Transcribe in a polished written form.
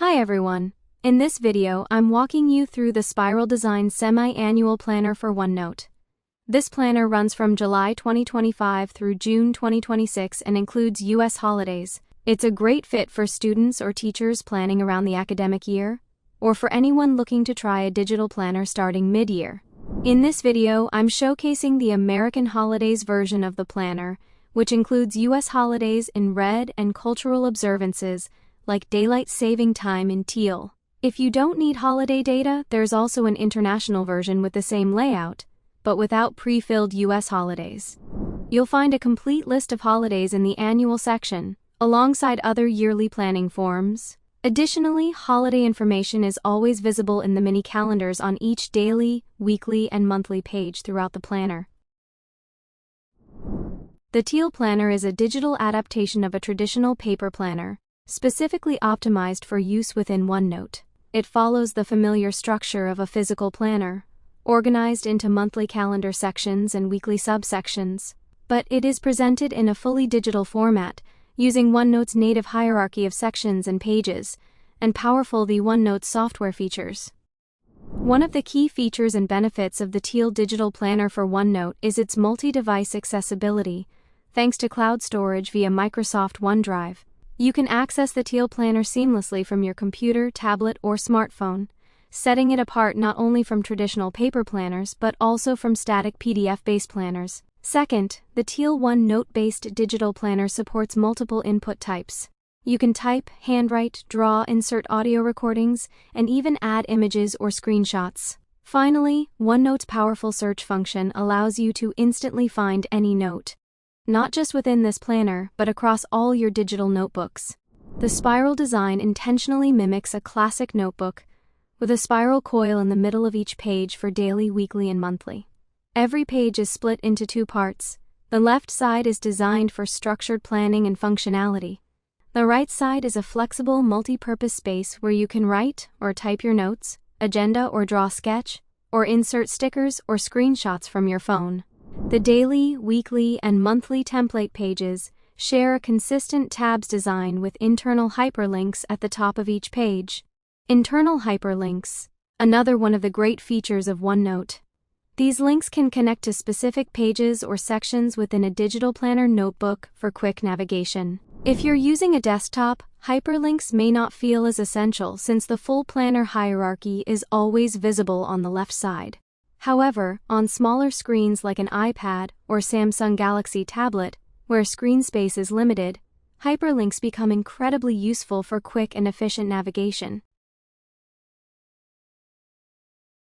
Hi everyone. In this video, I'm walking you through the Spiral Design Semi-Annual Planner for OneNote. This planner runs from July 2025 through June 2026 and includes US holidays. It's a great fit for students or teachers planning around the academic year, or for anyone looking to try a digital planner starting mid-year. In this video, I'm showcasing the American holidays version of the planner, which includes US holidays in red and cultural observances like daylight saving time in teal. If you don't need holiday data, there's also an international version with the same layout, but without pre-filled US holidays. You'll find a complete list of holidays in the annual section, alongside other yearly planning forms. Additionally, holiday information is always visible in the mini calendars on each daily, weekly, and monthly page throughout the planner. The Teal Planner is a digital adaptation of a traditional paper planner, specifically optimized for use within OneNote. It follows the familiar structure of a physical planner, organized into monthly calendar sections and weekly subsections, but it is presented in a fully digital format, using OneNote's native hierarchy of sections and pages, and powerful the OneNote software features. One of the key features and benefits of the Teal Digital Planner for OneNote is its multi-device accessibility, thanks to cloud storage via Microsoft OneDrive. You can access the Teal Planner seamlessly from your computer, tablet, or smartphone, setting it apart not only from traditional paper planners but also from static PDF-based planners. Second, the Teal OneNote-based digital planner supports multiple input types. You can type, handwrite, draw, insert audio recordings, and even add images or screenshots. Finally, OneNote's powerful search function allows you to instantly find any note, not just within this planner, but across all your digital notebooks. The spiral design intentionally mimics a classic notebook, with a spiral coil in the middle of each page for daily, weekly, and monthly. Every page is split into two parts. The left side is designed for structured planning and functionality. The right side is a flexible, multi-purpose space where you can write or type your notes, agenda or draw sketch, or insert stickers or screenshots from your phone. The daily, weekly, and monthly template pages share a consistent tabs design with internal hyperlinks at the top of each page. Internal hyperlinks, another one of the great features of OneNote. These links can connect to specific pages or sections within a digital planner notebook for quick navigation. If you're using a desktop, hyperlinks may not feel as essential since the full planner hierarchy is always visible on the left side. However, on smaller screens like an iPad or Samsung Galaxy tablet, where screen space is limited, hyperlinks become incredibly useful for quick and efficient navigation.